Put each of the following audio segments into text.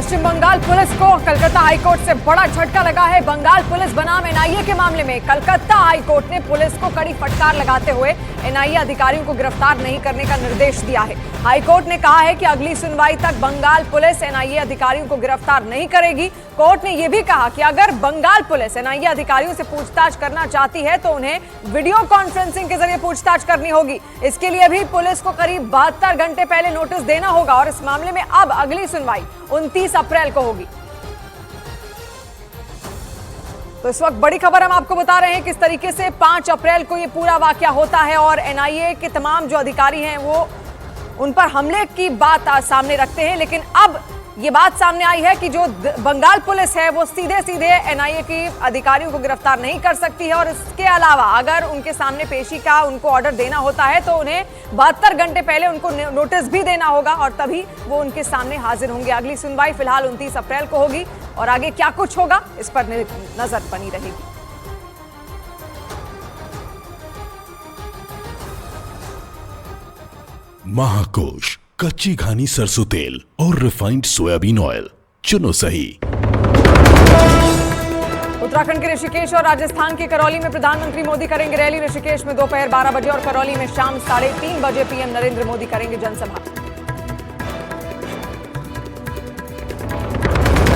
पश्चिम Bengal police को Calcutta high court से बड़ा झटका लगा है। बंगाल पुलिस बनाम एनआईए के मामले में कलकत्ता हाईकोर्ट ने पुलिस को कड़ी फटकार लगाते हुए एनआईए अधिकारियों को गिरफ्तार नहीं करने का निर्देश दिया है। हाईकोर्ट ने कहा है कि अगली सुनवाई तक बंगाल पुलिस एनआईए अधिकारियों को गिरफ्तार नहीं करेगी। कोर्ट ने यह भी कहा कि अगर बंगाल पुलिस एनआईए अधिकारियों से पूछताछ करना चाहती है तो उन्हें वीडियो कॉन्फ्रेंसिंग के जरिए पूछताछ करनी होगी। इसके लिए भी पुलिस को करीब 72 घंटे पहले नोटिस देना होगा और इस मामले में अब अगली सुनवाई 29 अप्रैल को होगी। तो इस वक्त बड़ी खबर हम आपको बता रहे हैं किस तरीके से 5 अप्रैल को ये पूरा वाकया होता है और एनआईए के तमाम जो अधिकारी हैं वो उन पर हमले की बात आज सामने रखते हैं। लेकिन अब ये बात सामने आई है कि जो बंगाल पुलिस है वो सीधे सीधे एनआईए की अधिकारियों को गिरफ्तार नहीं कर सकती है और इसके अलावा अगर उनके सामने पेशी का उनको ऑर्डर देना होता है तो उन्हें 72 घंटे पहले उनको नोटिस भी देना होगा और तभी वो उनके सामने हाजिर होंगे। अगली सुनवाई फिलहाल 29 अप्रैल को होगी और आगे क्या कुछ होगा इस पर नजर बनी रहेगी। महाकोश कच्ची घानी सरसों तेल और रिफाइंड सोयाबीन ऑयल चुनो सही। उत्तराखंड के ऋषिकेश और राजस्थान के करौली में प्रधानमंत्री मोदी करेंगे रैली। ऋषिकेश में दोपहर 12 बजे और करौली में शाम 3:30 बजे पीएम नरेंद्र मोदी करेंगे जनसभा।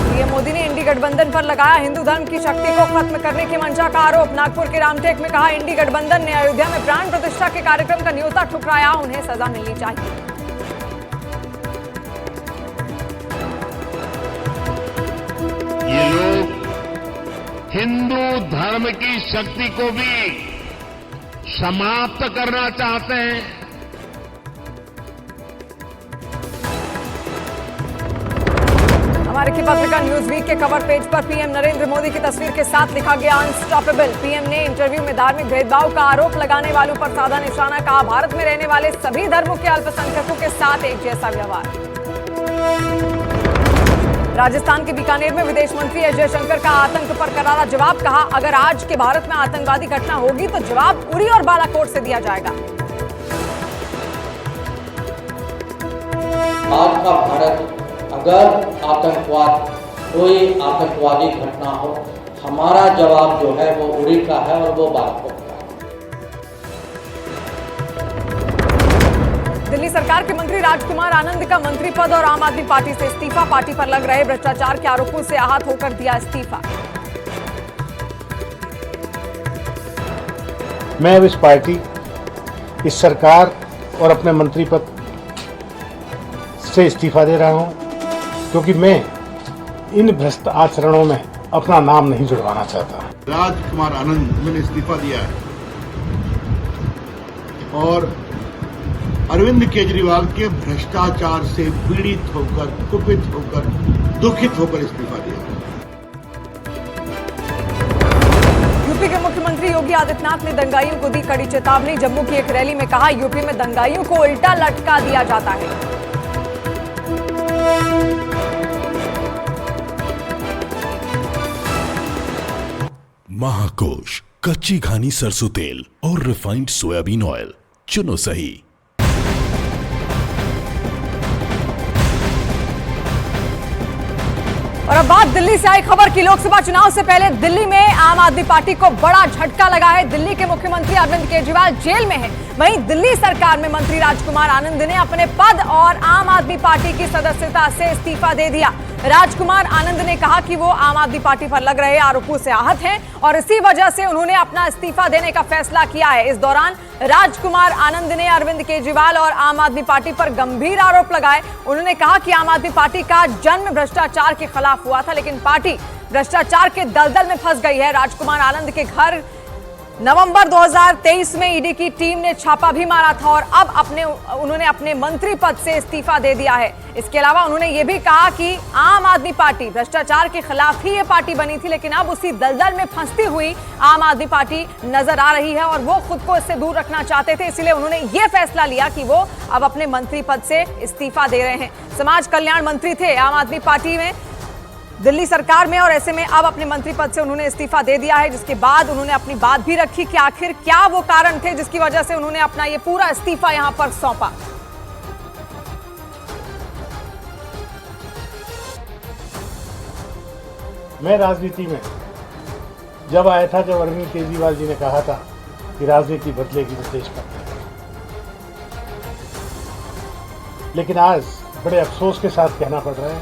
पीएम मोदी ने इंडी गठबंधन पर लगाया हिंदू धर्म की शक्ति को खत्म करने की मंशा का आरोप। नागपुर के रामटेक में कहा इंडी गठबंधन ने अयोध्या में प्राण प्रतिष्ठा के कार्यक्रम का न्योता ठुकराया, उन्हें सजा मिलनी चाहिए। ये लोग हिंदू धर्म की शक्ति को भी समाप्त करना चाहते हैं। हमारे की पत्रिका न्यूज वीक के कवर पेज पर पीएम नरेंद्र मोदी की तस्वीर के साथ लिखा गया अनस्टॉपेबल। पीएम ने इंटरव्यू में धार्मिक भेदभाव का आरोप लगाने वालों पर साधा निशाना। कहा भारत में रहने वाले सभी धर्मों के अल्पसंख्यकों के साथ एक जैसा व्यवहार। राजस्थान के बीकानेर में विदेश मंत्री एस जयशंकर का आतंक पर करारा जवाब। कहा अगर आज के भारत में आतंकवादी घटना होगी तो जवाब उरी और बालाकोट से दिया जाएगा। आज का भारत अगर आतंकवाद कोई आतंकवादी घटना हो, हमारा जवाब जो है वो उरी का है और वो बालाकोट का है। दिल्ली सरकार के मंत्री राजकुमार आनंद का मंत्री पद और आम आदमी पार्टी से इस्तीफा। पार्टी पर लग रहे भ्रष्टाचार के आरोपों से आहत होकर दिया इस्तीफा। मैं अब इस पार्टी, इस सरकार और अपने मंत्री पद से इस्तीफा दे रहा हूं क्योंकि मैं इन भ्रष्ट आचरणों में अपना नाम नहीं जुड़वाना चाहता। राजकुमार आनंद मैंने इस्तीफा दिया है और अरविंद केजरीवाल के भ्रष्टाचार से पीड़ित होकर, कुपित होकर, दुखित होकर इस्तीफा दिया। यूपी के मुख्यमंत्री योगी आदित्यनाथ ने दंगाइयों को दी कड़ी चेतावनी। जम्मू की एक रैली में कहा यूपी में दंगाइयों को उल्टा लटका दिया जाता है। महाकोश कच्ची घानी सरसों तेल और रिफाइंड सोयाबीन ऑयल चुनो सही। और अब बात दिल्ली से आई खबर की। लोकसभा चुनाव से पहले दिल्ली में आम आदमी पार्टी को बड़ा झटका लगा है। दिल्ली के मुख्यमंत्री अरविंद केजरीवाल जेल में हैं। वहीं दिल्ली सरकार में मंत्री राजकुमार आनंद ने अपने पद और आम आदमी पार्टी की सदस्यता से इस्तीफा दे दिया। राजकुमार आनंद ने कहा कि वो आम आदमी पार्टी पर लग रहे आरोपों से आहत हैं और इसी वजह से उन्होंने अपना इस्तीफा देने का फैसला किया है। इस दौरान राजकुमार आनंद ने अरविंद केजरीवाल और आम आदमी पार्टी पर गंभीर आरोप लगाए। उन्होंने कहा कि आम आदमी पार्टी का जन्म भ्रष्टाचार के खिलाफ हुआ था, लेकिन पार्टी भ्रष्टाचार के दलदल में फंस गई है। राजकुमार आनंद के घर नवंबर 2023 में ईडी की टीम ने छापा भी मारा था और अब उन्होंने अपने मंत्री पद से इस्तीफा दे दिया है। इसके अलावा उन्होंने ये भी कहा कि आम आदमी पार्टी भ्रष्टाचार के खिलाफ ही ये पार्टी बनी थी, लेकिन अब उसी दलदल में फंसती हुई आम आदमी पार्टी नजर आ रही है और वो खुद को इससे दूर रखना चाहते थे। इसलिए उन्होंने ये फैसला लिया कि वो अब अपने मंत्री पद से इस्तीफा दे रहे हैं। समाज कल्याण मंत्री थे आम आदमी पार्टी में दिल्ली सरकार में और ऐसे में अब अपने मंत्री पद से उन्होंने इस्तीफा दे दिया है, जिसके बाद उन्होंने अपनी बात भी रखी कि आखिर क्या वो कारण थे जिसकी वजह से उन्होंने अपना ये पूरा इस्तीफा यहां पर सौंपा। मैं राजनीति में जब आया था, जब अरविंद केजरीवाल जी ने कहा था कि राजनीति बदलेगी तो देश बदलेगा, लेकिन आज बड़े अफसोस के साथ कहना पड़ रहा है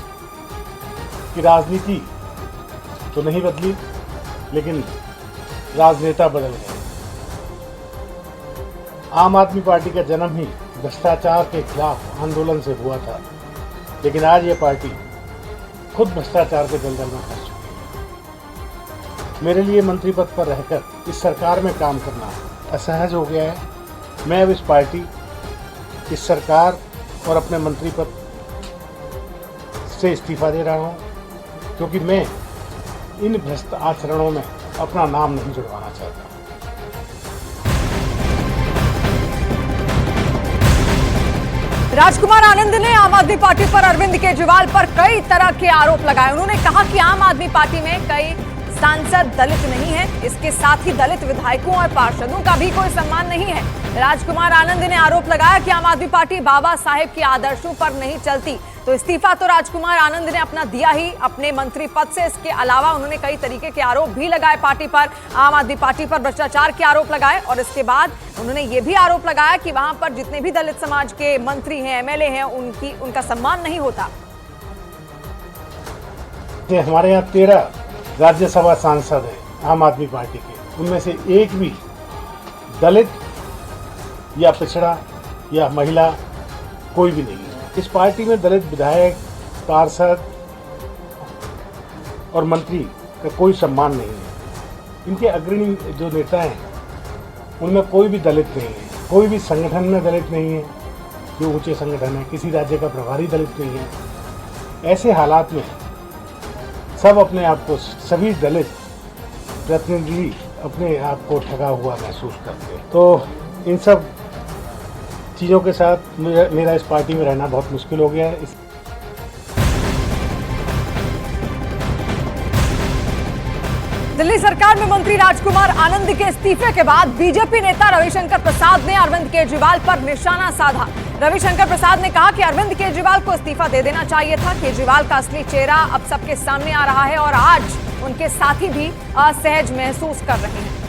कि राजनीति तो नहीं बदली, लेकिन राजनेता बदल गए। आम आदमी पार्टी का जन्म ही भ्रष्टाचार के खिलाफ आंदोलन से हुआ था, लेकिन आज ये पार्टी खुद भ्रष्टाचार के दलदल में फंस चुकी है। मेरे लिए मंत्री पद पर रहकर इस सरकार में काम करना असहज हो गया है। मैं अब इस पार्टी, इस सरकार और अपने मंत्री पद से इस्तीफा दे रहा हूं, क्योंकि मैं इन भ्रष्ट आचरणों में अपना नाम नहीं जुड़वाना चाहता। राजकुमार आनंद ने आम आदमी पार्टी पर अरविंद केजरीवाल पर कई तरह के आरोप लगाए। उन्होंने कहा कि आम आदमी पार्टी में कई सांसद दलित नहीं है, इसके साथ ही दलित विधायकों और पार्षदों का भी कोई सम्मान नहीं है। राजकुमार आनंद ने आरोप लगाया कि आम आदमी पार्टी बाबा साहेब के आदर्शों पर नहीं चलती, तो इस्तीफा तो राजकुमार आनंद ने अपना दिया ही अपने मंत्री पद से। इसके अलावा उन्होंने कई तरीके के आरोप भी लगाए पार्टी पर, आम आदमी पार्टी पर भ्रष्टाचार के आरोप लगाए, और इसके बाद उन्होंने ये भी आरोप लगाया कि वहां पर जितने भी दलित समाज के मंत्री हैं, एमएलए हैं, उनका सम्मान नहीं होता। हमारे यहाँ 13 राज्यसभा सांसद हैं आम आदमी पार्टी के, उनमें से एक भी दलित या पिछड़ा या महिला कोई भी नहीं है। इस पार्टी में दलित विधायक, पार्षद और मंत्री का कोई सम्मान नहीं है। इनके अग्रणी जो नेता हैं उनमें कोई भी दलित नहीं है, कोई भी संगठन में दलित नहीं है, जो ऊंचे संगठन है, किसी राज्य का प्रभारी दलित नहीं है। ऐसे हालात में सब अपने आप को, सभी दलित प्रतिनिधि अपने आप को ठगा हुआ महसूस करते हैं। तो इन सब चीज़ों के साथ मेरा इस पार्टी में रहना बहुत मुश्किल हो गया है। दिल्ली सरकार में मंत्री राजकुमार आनंद के इस्तीफे के बाद बीजेपी नेता रविशंकर प्रसाद ने अरविंद केजरीवाल पर निशाना साधा। रविशंकर प्रसाद ने कहा कि अरविंद केजरीवाल को इस्तीफा दे देना चाहिए था। केजरीवाल का असली चेहरा अब सबके सामने आ रहा है और आज उनके साथी भी असहज महसूस कर रहे हैं।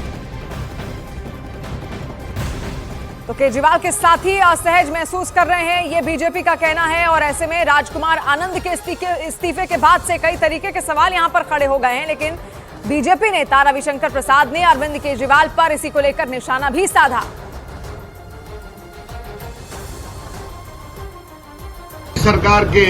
तो केजरीवाल के साथी असहज महसूस कर रहे हैं, ये बीजेपी का कहना है। और ऐसे में राजकुमार आनंद के इस्तीफे के बाद से कई तरीके के सवाल यहां पर खड़े हो गए हैं, लेकिन बीजेपी नेता रविशंकर प्रसाद ने अरविंद केजरीवाल पर इसी को लेकर निशाना भी साधा। सरकार के